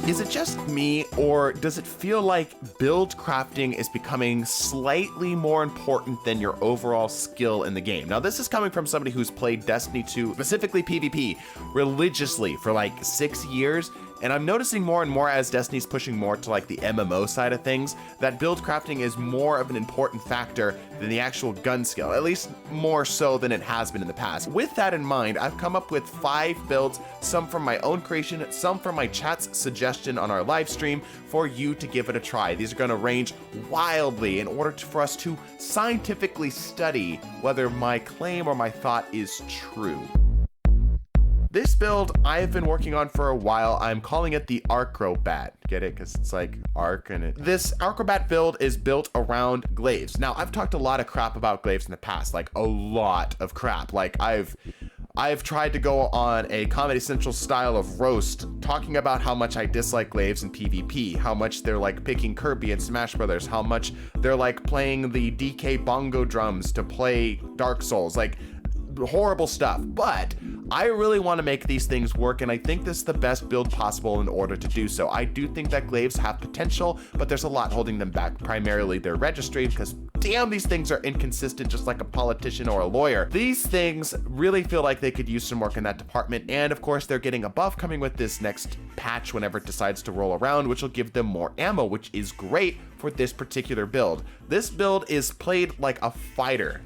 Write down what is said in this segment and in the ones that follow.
Is it just me, or does it feel like build crafting is becoming slightly more important than your overall skill in the game? Now, this is coming from somebody who's played Destiny 2, specifically PvP, religiously for like 6 years, and I'm noticing more and more as Destiny's pushing more to like the MMO side of things, that build crafting is more of an important factor than the actual gun skill, at least more so than it has been in the past. With that in mind, I've come up with 5 builds, some from my own creation, some from my chat's suggestion on our live stream for you to give it a try. These are going to range wildly in order for us to scientifically study whether my claim or my thought is true. This build I've been working on for a while. I'm calling it the Acrobat. Get it? Because it's like arc and it. This Acrobat build is built around glaives. Now, I've talked a lot of crap about glaives in the past, like a lot of crap. Like I've tried to go on a Comedy Central style of roast, talking about how much I dislike glaives in PvP, how much they're like picking Kirby and Smash Brothers, how much they're like playing the DK bongo drums to play Dark Souls, like horrible stuff. But I really want to make these things work, and I think this is the best build possible in order to do so. I do think that glaives have potential, but there's a lot holding them back, primarily their registry, because damn, these things are inconsistent, just like a politician or a lawyer. These things really feel like they could use some work in that department, and of course they're getting a buff coming with this next patch whenever it decides to roll around, which will give them more ammo, which is great for this particular build. This build is played like a fighter.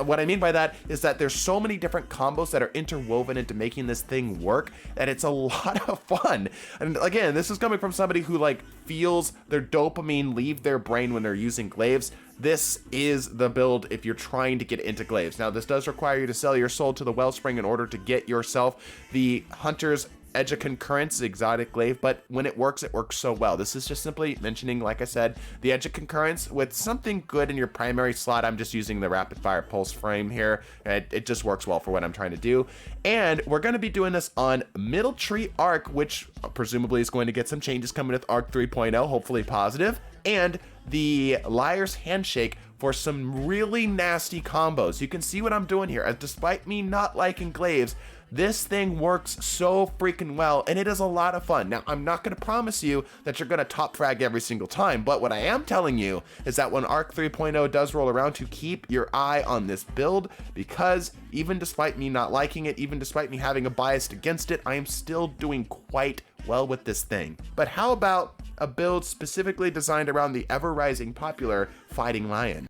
What I mean by that is that there's so many different combos that are interwoven into making this thing work that it's a lot of fun. And again, this is coming from somebody who like feels their dopamine leave their brain when they're using glaives. This is the build if you're trying to get into glaives. Now, this does require you to sell your soul to the Wellspring in order to get yourself the Hunter's Edge of Concurrence exotic glaive, but when it works so well. This is just simply mentioning, like I said, the Edge of Concurrence with something good in your primary slot. I'm just using the rapid fire pulse frame here. It just works well for what I'm trying to do. And we're going to be doing this on Middle Tree Arc, which presumably is going to get some changes coming with Arc 3.0, hopefully positive, and the Liars Handshake for some really nasty combos. You can see what I'm doing here. Despite me not liking glaives, this thing works so freaking well, and it is a lot of fun. Now, I'm not going to promise you that you're going to top frag every single time, but what I am telling you is that when Arc 3.0 does roll around, to keep your eye on this build, because even despite me not liking it, even despite me having a bias against it, I am still doing quite well with this thing. But how about a build specifically designed around the ever-rising popular Fighting Lion?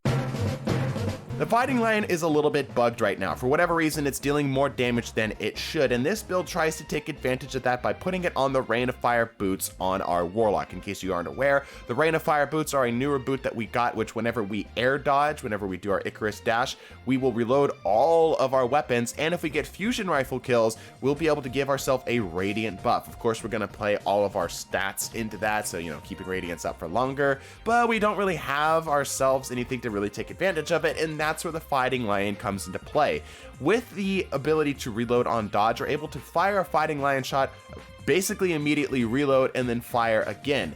The Fighting Lion is a little bit bugged right now. For whatever reason, it's dealing more damage than it should, and this build tries to take advantage of that by putting it on the Rain of Fire boots on our Warlock. In case you aren't aware, the Rain of Fire boots are a newer boot that we got, which whenever we air dodge, whenever we do our Icarus dash, we will reload all of our weapons, and if we get fusion rifle kills, we'll be able to give ourselves a radiant buff. Of course, we're going to play all of our stats into that, so, you know, keeping radiance up for longer, but we don't really have ourselves anything to really take advantage of it, and that's where the Fighting Lion comes into play. With the ability to reload on dodge, we're able to fire a Fighting Lion shot, basically immediately reload, and then fire again.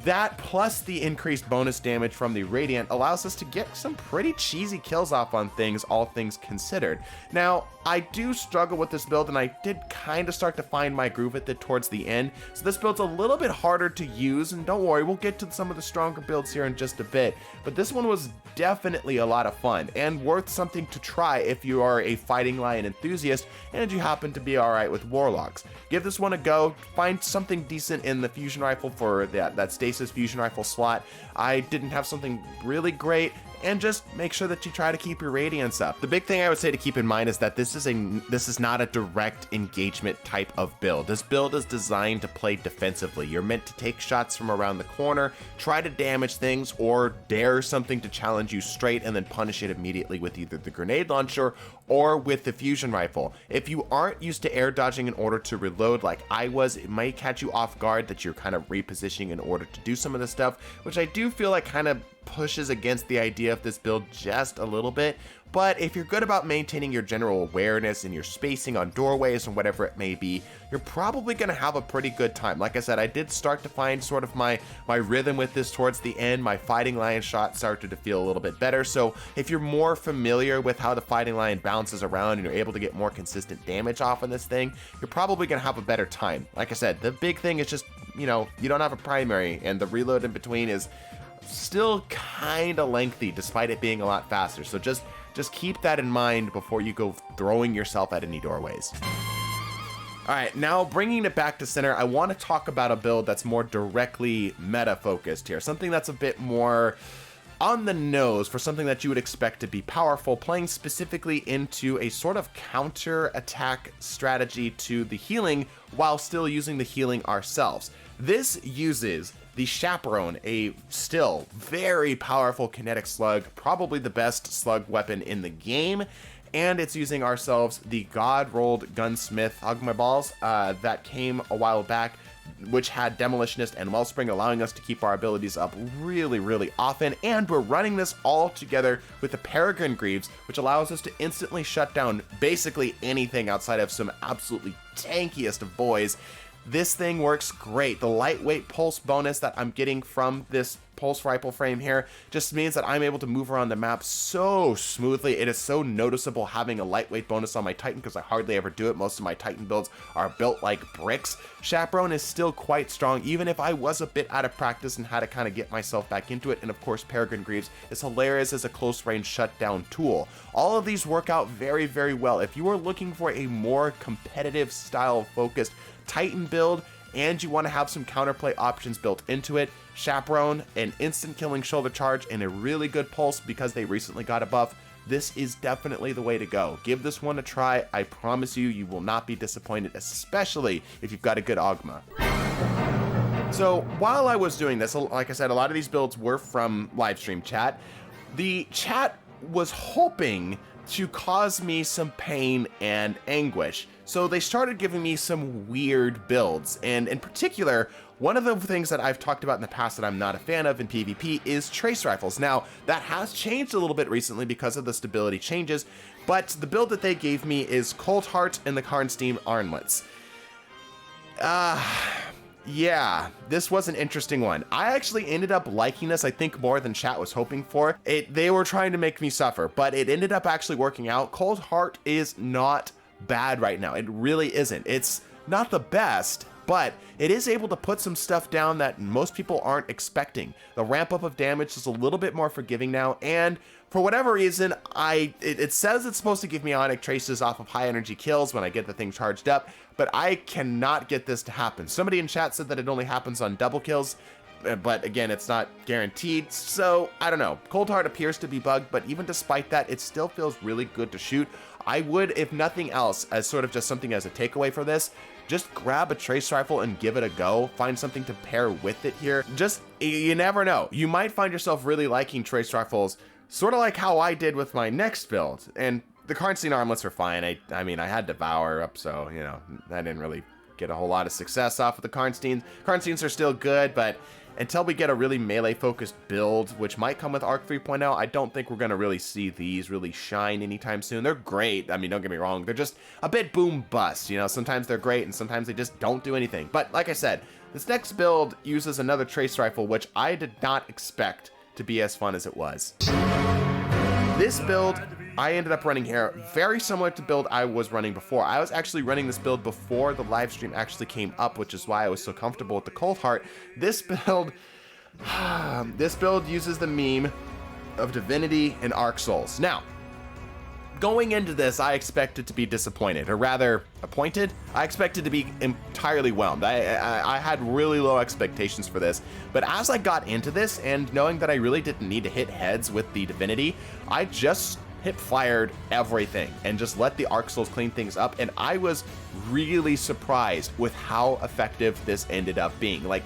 That plus the increased bonus damage from the Radiant allows us to get some pretty cheesy kills off on things, all things considered. Now, I do struggle with this build, and I did kind of start to find my groove with it towards the end, so this build's a little bit harder to use, and don't worry, we'll get to some of the stronger builds here in just a bit, but this one was definitely a lot of fun, and worth something to try if you are a Fighting Lion enthusiast, and you happen to be alright with Warlocks. Give this one a go, find something decent in the Fusion Rifle for that Stasis Fusion Rifle slot. I didn't have something really great, and just make sure that you try to keep your radiance up. The big thing I would say to keep in mind is that this is not a direct engagement type of build. This build is designed to play defensively. You're meant to take shots from around the corner, try to damage things, or dare something to challenge you straight and then punish it immediately with either the grenade launcher or with the fusion rifle. If you aren't used to air dodging in order to reload like I was, it might catch you off guard that you're kind of repositioning in order to do some of this stuff, which I do feel like kind of pushes against the idea of this build just a little bit. But if you're good about maintaining your general awareness and your spacing on doorways and whatever it may be, you're probably going to have a pretty good time. Like I said, I did start to find sort of my rhythm with this towards the end. My Fighting Lion shot started to feel a little bit better. So if you're more familiar with how the Fighting Lion bounces around and you're able to get more consistent damage off on this thing, you're probably going to have a better time. Like I said, the big thing is just you know, you don't have a primary, and the reload in between is still kind of lengthy despite it being a lot faster. So just keep that in mind before you go throwing yourself at any doorways. All right, now bringing it back to center, I want to talk about a build that's more directly meta focused here. Something that's a bit more on the nose for something that you would expect to be powerful, playing specifically into a sort of counter attack strategy to the healing while still using the healing ourselves. This uses the Chaperone, a still very powerful kinetic slug, probably the best slug weapon in the game. And it's using ourselves the God-rolled Gunsmith Hug My Balls that came a while back, which had Demolitionist and Wellspring, allowing us to keep our abilities up really, really often. And we're running this all together with the Peregrine Greaves, which allows us to instantly shut down basically anything outside of some absolutely tankiest of boys. This thing works great. The lightweight pulse bonus that I'm getting from this pulse rifle frame here just means that I'm able to move around the map so smoothly. It is so noticeable having a lightweight bonus on my Titan because I hardly ever do it. Most of my Titan builds are built like bricks. Chaperone is still quite strong, even if I was a bit out of practice and had to kind of get myself back into it. And of course, Peregrine Greaves is hilarious as a close range shutdown tool. All of these work out very, very well. If you are looking for a more competitive style focused Titan build and you want to have some counterplay options built into it, Chaperone, an instant killing shoulder charge, and a really good pulse because they recently got a buff, this is definitely the way to go. Give this one a try. I promise you, you will not be disappointed, especially if you've got a good Ogma. So while I was doing this, like I said, a lot of these builds were from livestream chat. The chat was hoping to cause me some pain and anguish. So they started giving me some weird builds, and in particular, one of the things that I've talked about in the past that I'm not a fan of in PvP is trace rifles. Now, that has changed a little bit recently because of the stability changes, but the build that they gave me is Cold Heart and the Karnstein armlets. Yeah, this was an interesting one. I actually ended up liking this, I think, more than chat was hoping for. They were trying to make me suffer, but it ended up actually working out. Cold Heart is not bad right now. It really isn't. It's not the best, but it is able to put some stuff down that most people aren't expecting. The ramp up of damage is a little bit more forgiving now, and for whatever reason, it says it's supposed to give me ionic traces off of high energy kills when I get the thing charged up, but I cannot get this to happen. Somebody in chat said that it only happens on double kills, but again, it's not guaranteed, so I don't know. Cold Heart appears to be bugged, but even despite that, it still feels really good to shoot. I would, if nothing else, as sort of just something as a takeaway for this, just grab a trace rifle and give it a go. Find something to pair with it here. Just, you never know. You might find yourself really liking trace rifles, sort of like how I did with my next build. And the Karnstein armlets are fine. I mean, I had Devour up, so, you know, I didn't really get a whole lot of success off of the Karnsteins. Karnsteins are still good, but until we get a really melee-focused build, which might come with Arc 3.0, I don't think we're going to really see these really shine anytime soon. They're great. I mean, don't get me wrong. They're just a bit boom-bust. You know, sometimes they're great, and sometimes they just don't do anything. But like I said, this next build uses another trace rifle, which I did not expect to be as fun as it was. This build I ended up running here, very similar to the build I was running before. I was actually running this build before the live stream actually came up, which is why I was so comfortable with the Cold Heart. This build uses the meme of Divinity and Arc Souls. Now, going into this, I expected to be disappointed, or rather, appointed. I expected to be entirely whelmed. I had really low expectations for this, but as I got into this, and knowing that I really didn't need to hit heads with the Divinity, I just hip-fired everything and just let the Arc Souls clean things up, and I was really surprised with how effective this ended up being. Like,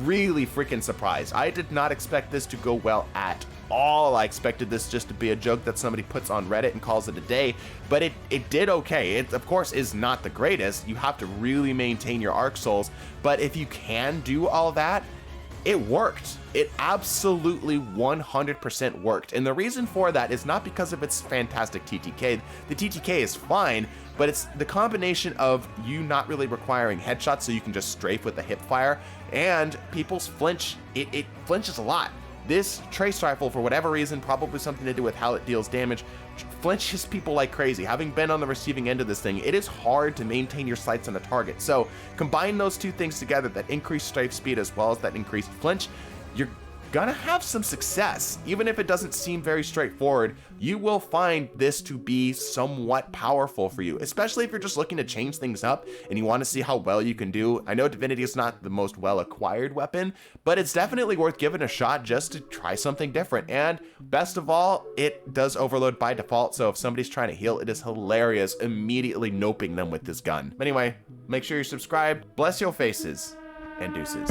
really freaking surprised. I did not expect this to go well at all. I expected this just to be a joke that somebody puts on Reddit and calls it a day, but it did okay. It, of course, is not the greatest. You have to really maintain your Arc Souls, but if you can do all that, it worked. It absolutely 100% worked. And the reason for that is not because of its fantastic TTK. The TTK is fine, but it's the combination of you not really requiring headshots so you can just strafe with the hip fire, and people's flinch. It flinches a lot. This trace rifle, for whatever reason, probably something to do with how it deals damage, flinches people like crazy. Having been on the receiving end of this thing, it is hard to maintain your sights on a target. So combine those two things together, that increased strafe speed as well as that increased flinch, you're gonna have some success. Even if it doesn't seem very straightforward, you will find this to be somewhat powerful for you, especially if you're just looking to change things up and you want to see how well you can do. I know Divinity is not the most well acquired weapon, but it's definitely worth giving a shot just to try something different. And best of all, it does overload by default, so if somebody's trying to heal, it is hilarious immediately noping them with this gun. Anyway, make sure you're subscribed, bless your faces, and deuces.